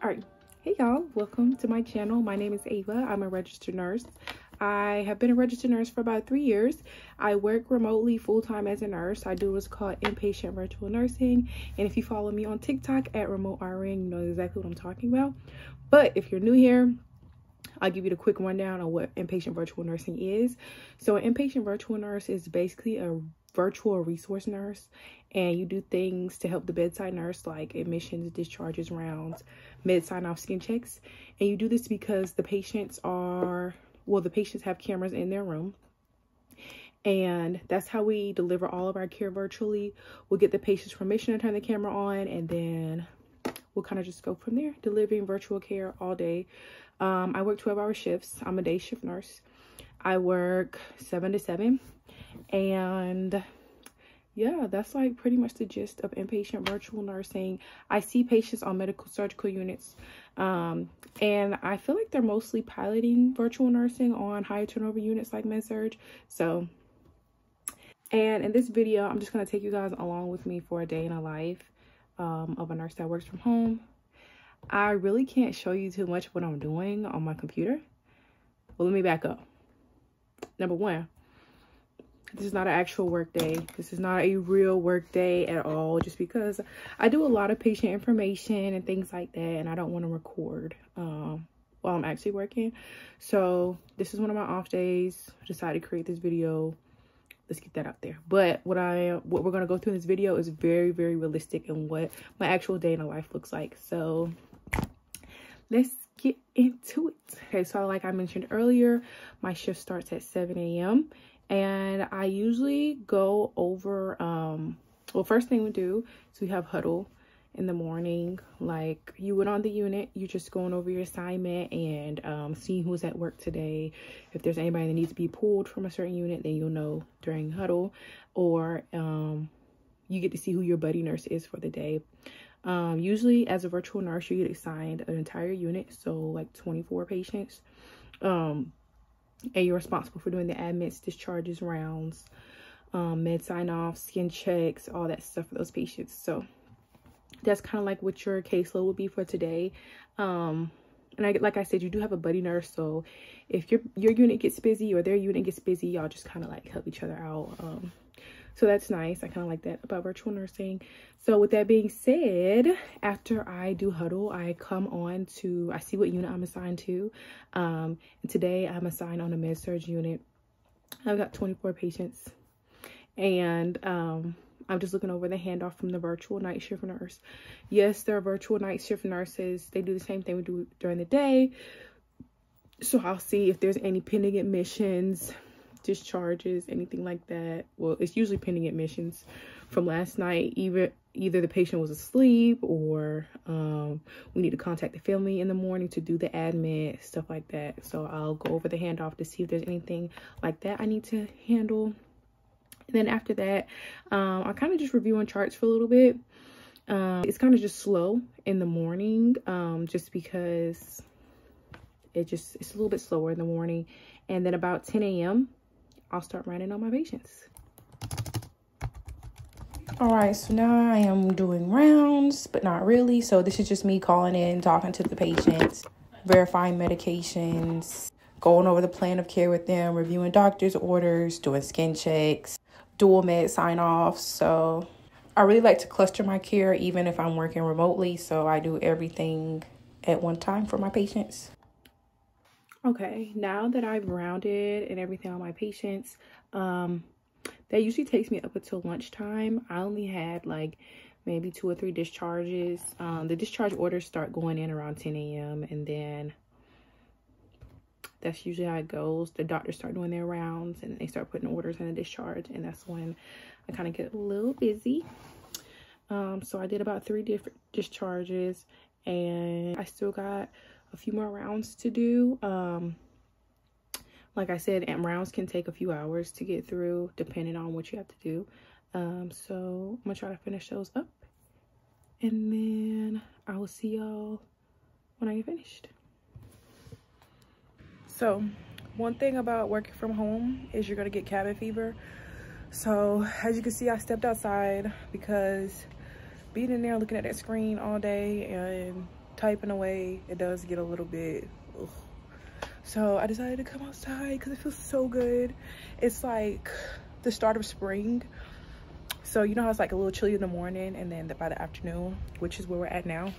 All right, hey y'all, welcome to my channel. My name is Ava. I'm a registered nurse. I have been a registered nurse for about 3 years. I work remotely full-time as a nurse. I do what's called inpatient virtual nursing, and if you follow me on TikTok at remote RN, you know exactly what I'm talking about. But if you're new here, I'll give you the quick rundown on what inpatient virtual nursing is. So an inpatient virtual nurse is basically a virtual resource nurse, and you do things to help the bedside nurse like admissions, discharges, rounds, med sign-off, skin checks. And you do this because the patients have cameras in their room, and that's how we deliver all of our care virtually. We'll get the patient's permission to turn the camera on, and then we'll kind of just go from there, delivering virtual care all day. I work 12-hour shifts. I'm a day shift nurse. I work 7 to 7, and yeah, that's like pretty much the gist of inpatient virtual nursing. I see patients on medical surgical units, and I feel like they're mostly piloting virtual nursing on high turnover units like med-surg. So, and in this video, I'm just going to take you guys along with me for a day in a life of a nurse that works from home. I really can't show you too much of what I'm doing on my computer. Well, let me back up. Number one, this is not an actual work day. This is not a real work day at all, just because I do a lot of patient information and things like that, and I don't want to record while I'm actually working. So this is one of my off days. I decided to create this video. Let's get that out there. But what we're going to go through in this video is very, very realistic in what my actual day in a life looks like. So let's get into it. Okay, so like I mentioned earlier, my shift starts at 7 a.m. and I usually go over, well, first thing we do is we have huddle in the morning. Like you would on the unit, you're just going over your assignment and seeing who's at work today. If there's anybody that needs to be pulled from a certain unit, then you'll know during huddle, or you get to see who your buddy nurse is for the day. Usually as a virtual nurse, you get assigned an entire unit, so like 24 patients, and you're responsible for doing the admits, discharges, rounds, med sign-off, skin checks, all that stuff for those patients. So that's kind of like what your caseload would be for today. And like I said, you do have a buddy nurse, so if your unit gets busy or their unit gets busy, y'all just kind of like help each other out. So that's nice. I kind of like that about virtual nursing. So with that being said, after I do huddle, I come on to, I see what unit I'm assigned to. And today I'm assigned on a med-surg unit. I've got 24 patients, and I'm just looking over the handoff from the virtual night shift nurse. Yes, there are virtual night shift nurses. They do the same thing we do during the day. So I'll see if there's any pending admissions, discharges, anything like that. Well, it's usually pending admissions from last night. Either the patient was asleep, or we need to contact the family in the morning to do the admit, stuff like that. So I'll go over the handoff to see if there's anything like that I need to handle. And then after that, I kind of just review on charts for a little bit. It's kind of just slow in the morning, just because it's a little bit slower in the morning. And then about 10 a.m., I'll start running on my patients. All right, so now I am doing rounds, but not really. So this is just me calling in, talking to the patients, verifying medications, going over the plan of care with them, reviewing doctor's orders, doing skin checks, dual med sign-offs. So I really like to cluster my care even if I'm working remotely, so I do everything at one time for my patients. Okay, now that I've rounded and everything on my patients, that usually takes me up until lunchtime. I only had like maybe 2 or 3 discharges. The discharge orders start going in around 10 a.m. and then that's usually how it goes. The doctors start doing their rounds and they start putting orders in the discharge, and that's when I kind of get a little busy. So I did about 3 different discharges, and I still got a few more rounds to do. Like I said, and rounds can take a few hours to get through depending on what you have to do. So I'm gonna try to finish those up, and then I will see y'all when I get finished. So one thing about working from home is you're gonna get cabin fever. So as you can see, I stepped outside because being in there looking at that screen all day and typing away, it does get a little bit ugh. So I decided to come outside because it feels so good. It's like the start of spring. So you know how it's like a little chilly in the morning, and then by the afternoon, which is where we're at now,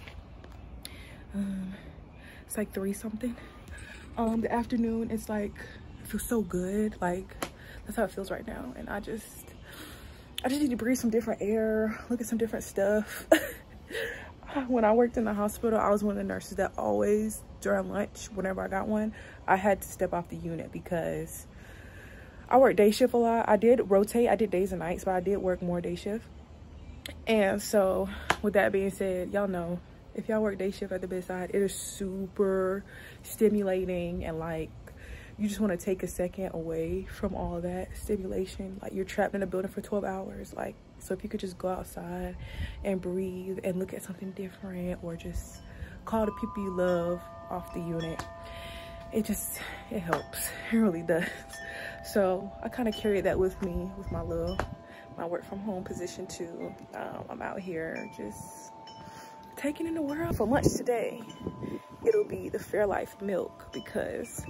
it's like 3 something. The afternoon, it's like, it feels so good. Like, that's how it feels right now. And I just need to breathe some different air, look at some different stuff. When I worked in the hospital, I was one of the nurses that always, during lunch, whenever I got one, I had to step off the unit because I worked day shift a lot. I did rotate, I did days and nights, but I did work more day shift. And so with that being said, y'all know, if y'all work day shift at the bedside, it is super stimulating, and like, you just want to take a second away from all that stimulation. Like, you're trapped in a building for 12 hours. Like, so if you could just go outside and breathe and look at something different, or just call the people you love off the unit, it helps. It really does. So I kind of carried that with me with my work from home position too. I'm out here just taking in the world. For lunch today, it'll be the Fairlife milk, because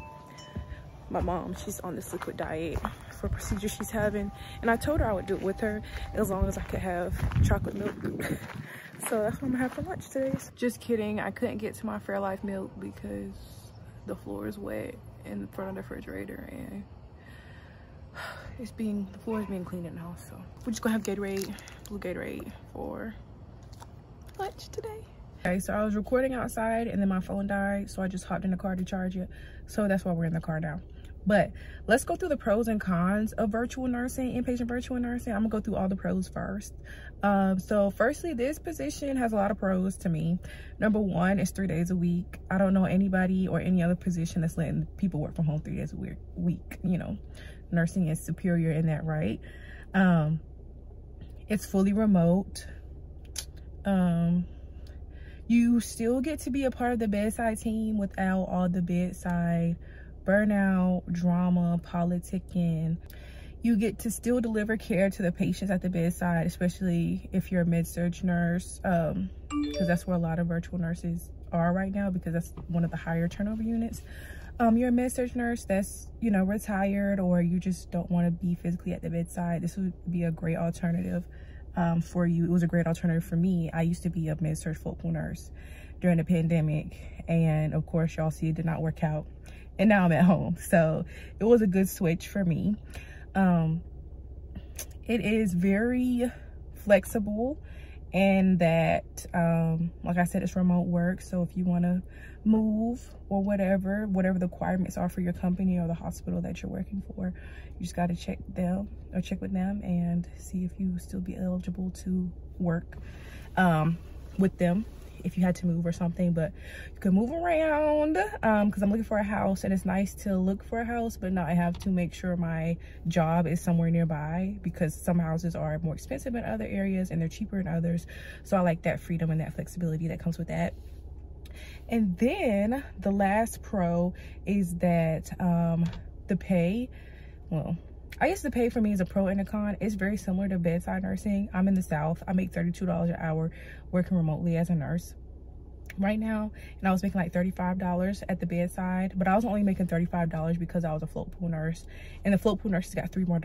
my mom, she's on this liquid diet for a procedure she's having, and I told her I would do it with her as long as I could have chocolate milk. So that's what I'm gonna have for lunch today. Just kidding, I couldn't get to my Fairlife milk because the floor is wet in front of the refrigerator, and the floor is being cleaned in the house. So we're just gonna have Gatorade, blue Gatorade, for lunch today. Okay, so I was recording outside and then my phone died, so I just hopped in the car to charge it. So that's why we're in the car now. But let's go through the pros and cons of virtual nursing, inpatient virtual nursing. I'm gonna go through all the pros first. So firstly, this position has a lot of pros to me. Number one, it's 3 days a week. I don't know anybody or any other position that's letting people work from home 3 days a week. You know, nursing is superior in that, right? It's fully remote. You still get to be a part of the bedside team without all the bedside burnout, drama, politicking. You get to still deliver care to the patients at the bedside, especially if you're a med-surg nurse, because that's where a lot of virtual nurses are right now, because that's one of the higher turnover units. You're a med-surg nurse that's, you know, retired, or you just don't want to be physically at the bedside. This would be a great alternative for you. It was a great alternative for me. I used to be a med-surg float pool nurse during the pandemic, and of course y'all see it did not work out, and now I'm at home. So it was a good switch for me. It is very flexible, and that like I said, it's remote work. So if you want to move or whatever the requirements are for your company or the hospital that you're working for, you just got to check with them and see if you still be eligible to work with them if you had to move or something. But you can move around, because I'm looking for a house, and it's nice to look for a house, but not have to make sure my job is somewhere nearby, because some houses are more expensive in other areas and they're cheaper in others. So I like that freedom and that flexibility that comes with that. And then the last pro is that the pay, well, I guess the pay for me is a pro and a con. It's very similar to bedside nursing. I'm in the South. I make $32 an hour working remotely as a nurse right now, and I was making like $35 at the bedside, but I was only making $35 because I was a float pool nurse, and the float pool nurses got $3 more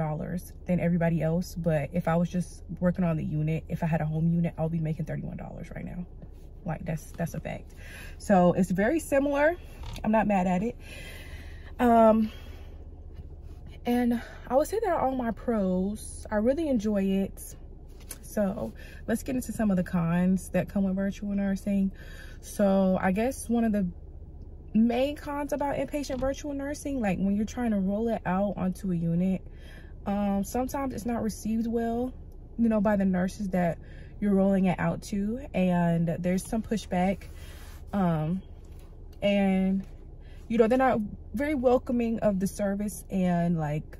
than everybody else. But if I was just working on the unit, if I had a home unit, I'll be making $31 right now. Like, that's a fact. So it's very similar. I'm not mad at it. And I would say that are all my pros. I really enjoy it. So let's get into some of the cons that come with virtual nursing. So I guess one of the main cons about inpatient virtual nursing, like when you're trying to roll it out onto a unit, sometimes it's not received well, you know, by the nurses that you're rolling it out to, and there's some pushback, and you know, they're not very welcoming of the service and like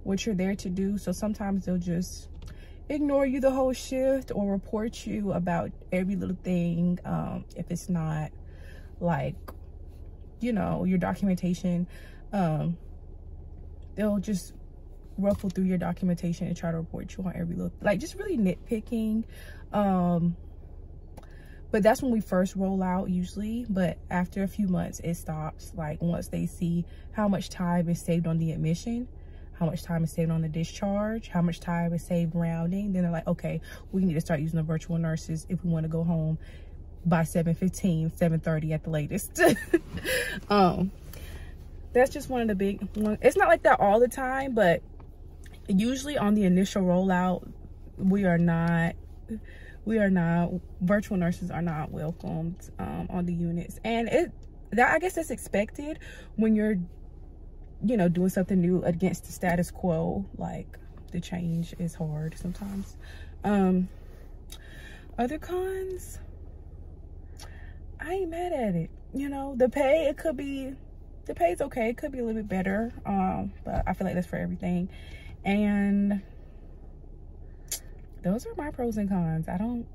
what you're there to do. So sometimes they'll just ignore you the whole shift, or report you about every little thing, if it's not like, you know, your documentation. They'll just ruffle through your documentation and try to report you on every little, like, just really nitpicking. But but that's when we first roll out usually. But after a few months, it stops. Like once they see how much time is saved on the admission, how much time is saved on the discharge, how much time is saved rounding, then they're like, okay, we need to start using the virtual nurses if we want to go home by 7:15, 7:30 at the latest. That's just one of the big ones. It's not like that all the time, but usually on the initial rollout, virtual nurses are not welcomed on the units. And I guess that's expected when you're, you know, doing something new against the status quo. Like, the change is hard sometimes. Other cons, I ain't mad at it. You know, the pay, the pay's okay. It could be a little bit better, but I feel like that's for everything. And those are my pros and cons. I don't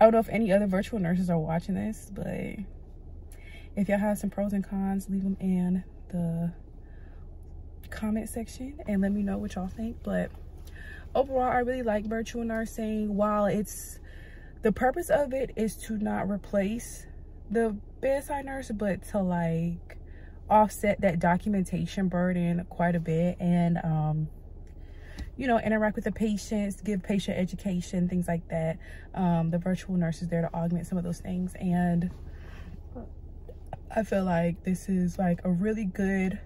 know if any other virtual nurses are watching this, but if y'all have some pros and cons, leave them in the comment section and let me know what y'all think. But overall, I really like virtual nursing. While the purpose of it is to not replace the bedside nurse, but to like offset that documentation burden quite a bit, and you know, interact with the patients, give patient education, things like that. The virtual nurse is there to augment some of those things, and I feel like this is like a really good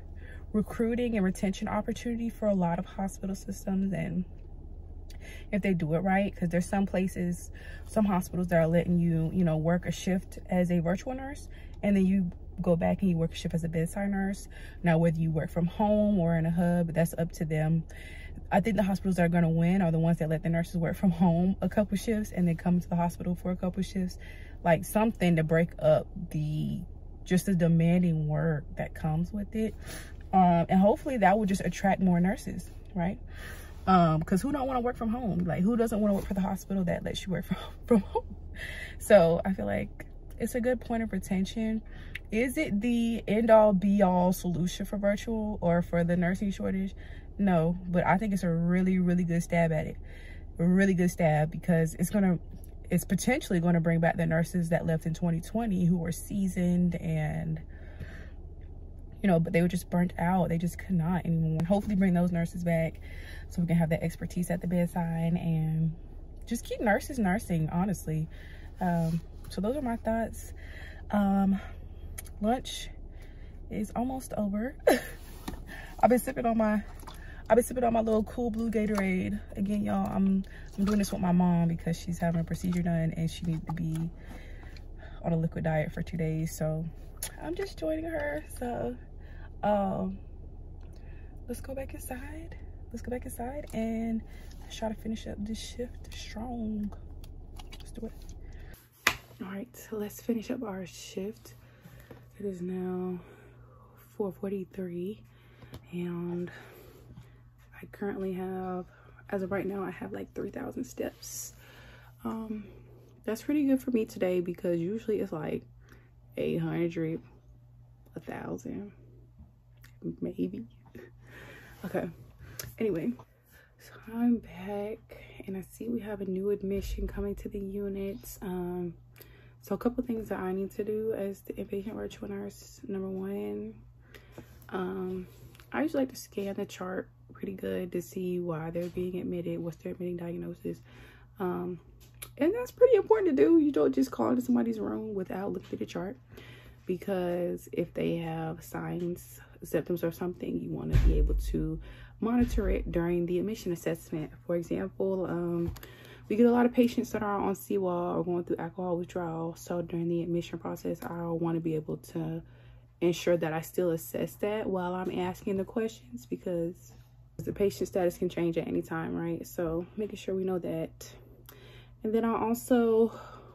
recruiting and retention opportunity for a lot of hospital systems, and if they do it right, because there's some places, some hospitals that are letting you, you know, work a shift as a virtual nurse, and then you go back and you work a shift as a bedside nurse. Now, whether you work from home or in a hub, that's up to them. I think the hospitals that are going to win are the ones that let the nurses work from home a couple shifts and then come to the hospital for a couple shifts. Like something to break up just the demanding work that comes with it. And hopefully that will just attract more nurses, right? Because who don't want to work from home? Like, who doesn't want to work for the hospital that lets you work from home? So I feel like it's a good point of retention. Is it the end-all be-all solution for virtual or for the nursing shortage? No, but I think it's a really, really good stab at it. A really good stab, because it's potentially going to bring back the nurses that left in 2020 who were seasoned and, you know, but they were just burnt out. They just could not anymore. Hopefully bring those nurses back so we can have that expertise at the bedside and just keep nurses nursing, honestly. So those are my thoughts. Lunch is almost over. I've been sipping on my little Cool Blue Gatorade. Again, y'all, I'm doing this with my mom because she's having a procedure done and she needs to be on a liquid diet for 2 days. So I'm just joining her. So let's go back inside. Let's go back inside and try to finish up this shift strong. Let's do it. All right, so let's finish up our shift. It is now 4:43 and I currently have, as of right now, I have like 3,000 steps. That's pretty good for me today because usually it's like 800, 1,000, maybe. Okay, anyway, so I'm back and I see we have a new admission coming to the units. So a couple things that I need to do as the inpatient virtual nurse. Number one, I usually like to scan the chart pretty good to see why they're being admitted, what's their admitting diagnosis. And that's pretty important to do. You don't just call into somebody's room without looking at the chart, because if they have signs, symptoms, or something, you want to be able to monitor it during the admission assessment. For example, we get a lot of patients that are on CWAL or going through alcohol withdrawal. So during the admission process, I want to be able to ensure that I still assess that while I'm asking the questions, because the patient status can change at any time, right? So making sure we know that. And then we're also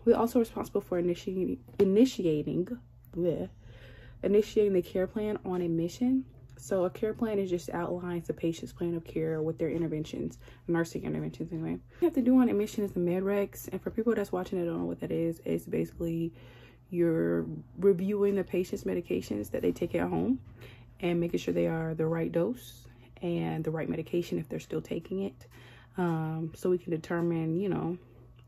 responsible for initiating the care plan on admission. So a care plan is just outlines the patient's plan of care with their interventions, nursing interventions anyway. What you have to do on admission is the med recs. And for people that's watching that don't know what that is, it's basically you're reviewing the patient's medications that they take at home and making sure they are the right dose and the right medication if they're still taking it. So we can determine, you know,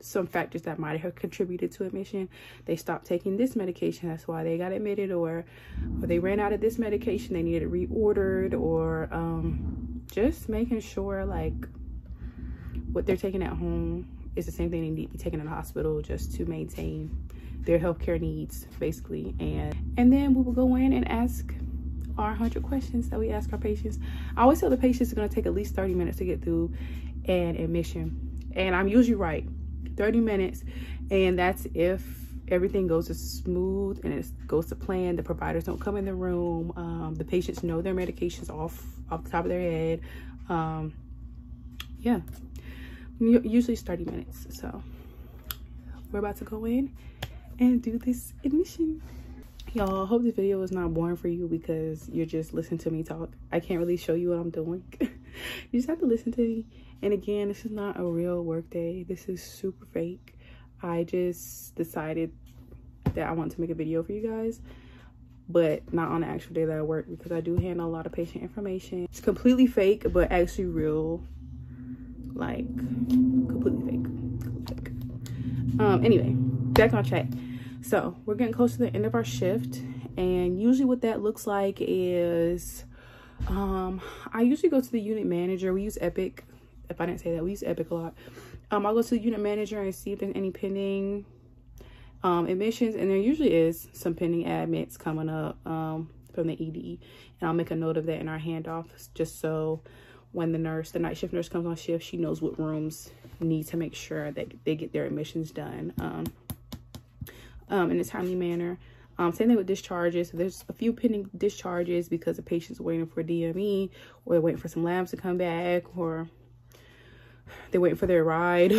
some factors that might have contributed to admission. They stopped taking this medication, that's why they got admitted, or they ran out of this medication, they needed it reordered, or just making sure like what they're taking at home is the same thing they need to be taking in the hospital, just to maintain their healthcare needs basically. And then we will go in and ask our 100 questions that we ask our patients. I always tell the patients it's going to take at least 30 minutes to get through an admission, and I'm usually right, 30 minutes, and that's if everything goes as smooth and it goes to plan. The providers don't come in the room, the patients know their medications off the top of their head. Yeah, usually it's 30 minutes. So we're about to go in and do this admission. Y'all, I hope this video is not boring for you because you're just listening to me talk. I can't really show you what I'm doing. You just have to listen to me. And again, this is not a real work day. This is super fake. I just decided that I want to make a video for you guys, but not on the actual day that I work, because I do handle a lot of patient information. It's completely fake, but actually real. Like, completely fake. Anyway, back on track. So we're getting close to the end of our shift, and usually what that looks like is I usually go to the unit manager. We use Epic. If I didn't say that, we use Epic a lot. I'll go to the unit manager and see if there's any pending admissions, and there usually is some pending admits coming up from the ED, and I'll make a note of that in our handoffs, just so when the night shift nurse comes on shift, she knows what rooms need to make sure that they get their admissions done in a timely manner. Same thing with discharges. So there's a few pending discharges because the patient's waiting for DME, or they're waiting for some labs to come back, or they're waiting for their ride.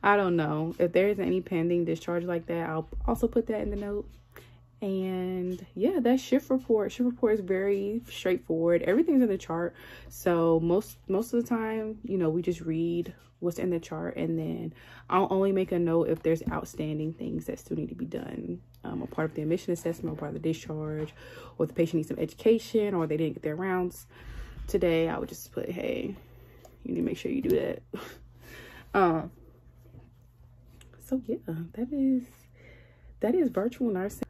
I don't know. If there isn't any pending discharge like that, I'll also put that in the note. And yeah, that shift report is very straightforward. Everything's in the chart, so most of the time, you know, we just read what's in the chart, and then I'll only make a note if there's outstanding things that still need to be done, a part of the admission assessment, or part of the discharge, or if the patient needs some education, or they didn't get their rounds today. I would just put, hey, you need to make sure you do that. So yeah, that is virtual nursing.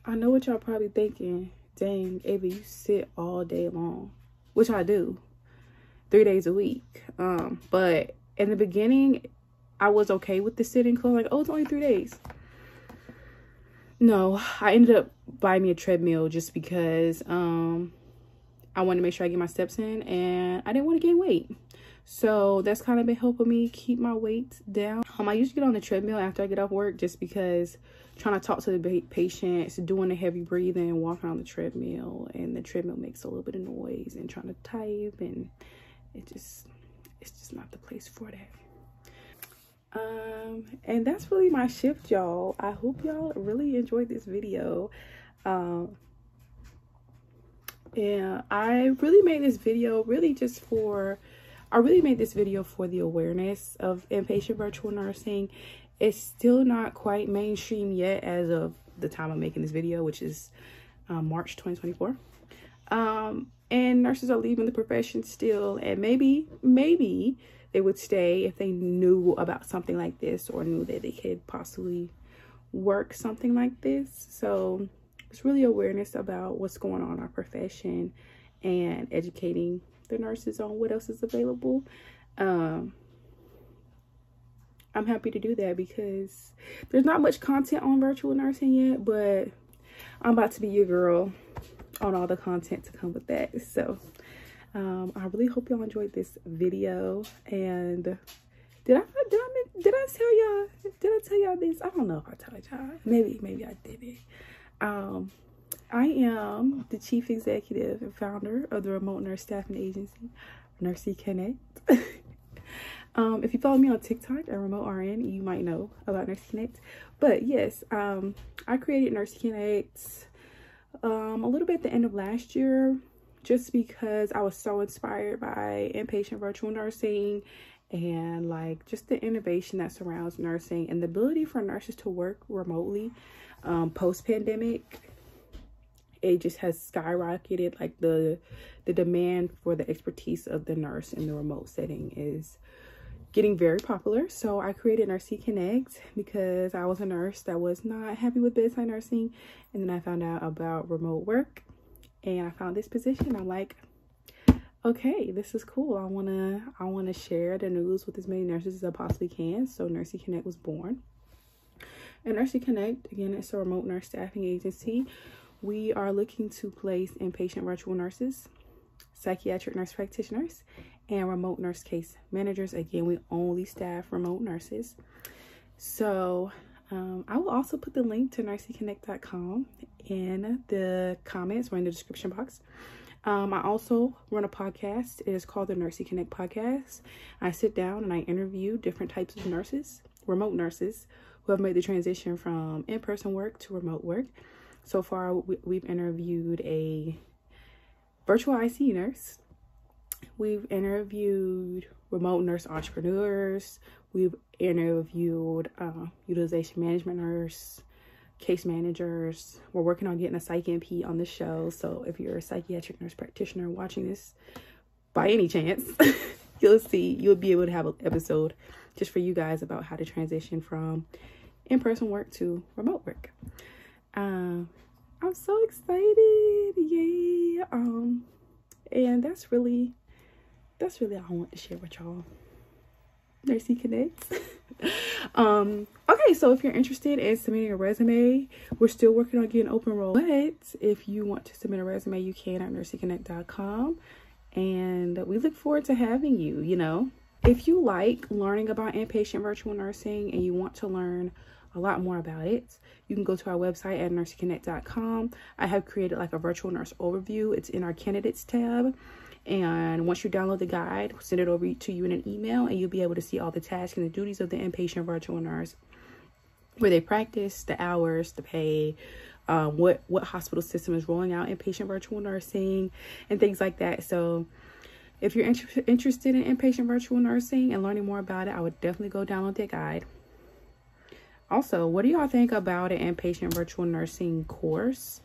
I know what y'all probably thinking, dang, Ava, you sit all day long, which I do, 3 days a week. But in the beginning, I was okay with the sitting, because like, oh, it's only 3 days. No, I ended up buying me a treadmill just because I wanted to make sure I get my steps in, and I didn't want to gain weight. So that's kind of been helping me keep my weight down. I usually get on the treadmill after I get off work, just because trying to talk to the patients, doing the heavy breathing, walking on the treadmill, and the treadmill makes a little bit of noise, and trying to type, and it's just not the place for that. And that's really my shift, y'all. I hope y'all really enjoyed this video. Yeah, I really made this video for the awareness of inpatient virtual nursing. It's still not quite mainstream yet as of the time I'm making this video, which is March 2024. And nurses are leaving the profession still, and maybe they would stay if they knew about something like this, or knew that they could possibly work something like this. So it's really awareness about what's going on in our profession, and educating the nurses on what else is available. I'm happy to do that, because there's not much content on virtual nursing yet, but I'm about to be your girl on all the content to come with that. So I really hope y'all enjoyed this video. And did I tell y'all this? I don't know if I told y'all. Maybe I didn't. I am the chief executive and founder of the remote nurse staffing agency, Nursey Connect. If you follow me on TikTok at Remote RN, you might know about Nursey Connect. But yes, I created Nursey Connect a little bit at the end of last year, just because I was so inspired by inpatient virtual nursing, and like just the innovation that surrounds nursing, and the ability for nurses to work remotely post-pandemic. It just has skyrocketed. Like the demand for the expertise of the nurse in the remote setting is getting very popular. So I created Nursing Connect because I was a nurse that was not happy with bedside nursing, and then I found out about remote work and I found this position. I'm like, okay, this is cool. I wanna share the news with as many nurses as I possibly can. So Nursing Connect was born. And Nursing Connect, again, it's a remote nurse staffing agency. We are looking to place inpatient virtual nurses, psychiatric nurse practitioners, and remote nurse case managers. Again, we only staff remote nurses. So I will also put the link to nursingconnect.com in the comments or in the description box. I also run a podcast. It is called the Nursing Connect Podcast. I sit down and I interview different types of nurses, remote nurses, who have made the transition from in-person work to remote work. So far, we've interviewed a virtual ICU nurse. We've interviewed remote nurse entrepreneurs. We've interviewed utilization management nurse, case managers. We're working on getting a psych NP on the show. So if you're a psychiatric nurse practitioner watching this by any chance, you'll be able to have an episode just for you guys about how to transition from in-person work to remote work. I'm so excited. Yay. And that's really all I want to share with y'all. Nursing Connect. Okay, so if you're interested in submitting a resume, we're still working on getting open roll. But if you want to submit a resume, you can at nursingconnect.com. And we look forward to having you, If you like learning about inpatient virtual nursing and you want to learn a lot more about it, you can go to our website at nursingconnect.com. I have created like a virtual nurse overview. It's in our candidates tab. And once you download the guide, we'll send it over to you in an email, and you'll be able to see all the tasks and the duties of the inpatient virtual nurse, where they practice, the hours, the pay, what hospital system is rolling out inpatient virtual nursing, and things like that. So if you're interested in inpatient virtual nursing and learning more about it, I would definitely go download that guide. Also, what do y'all think about an inpatient virtual nursing course?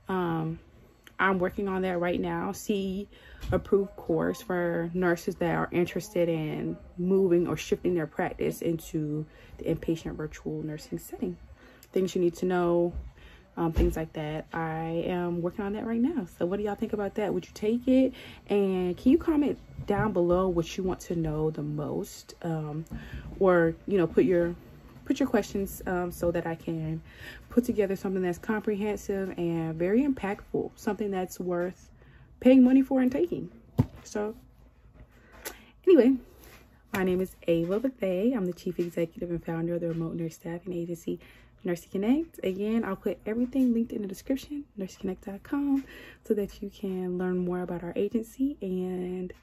I'm working on that right now. CE approved course for nurses that are interested in moving or shifting their practice into the inpatient virtual nursing setting. Things you need to know, things like that. I am working on that right now. So what do y'all think about that? Would you take it? And can you comment down below what you want to know the most? Or, put your questions so that I can put together something that's comprehensive and very impactful, something that's worth paying money for and taking. So anyway, my name is Ava Bethea. I'm the Chief Executive and founder of the remote nurse staffing agency Nursing Connect. Again, I'll put everything linked in the description, nursingconnect.com, so that you can learn more about our agency, and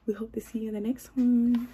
we hope to see you in the next one.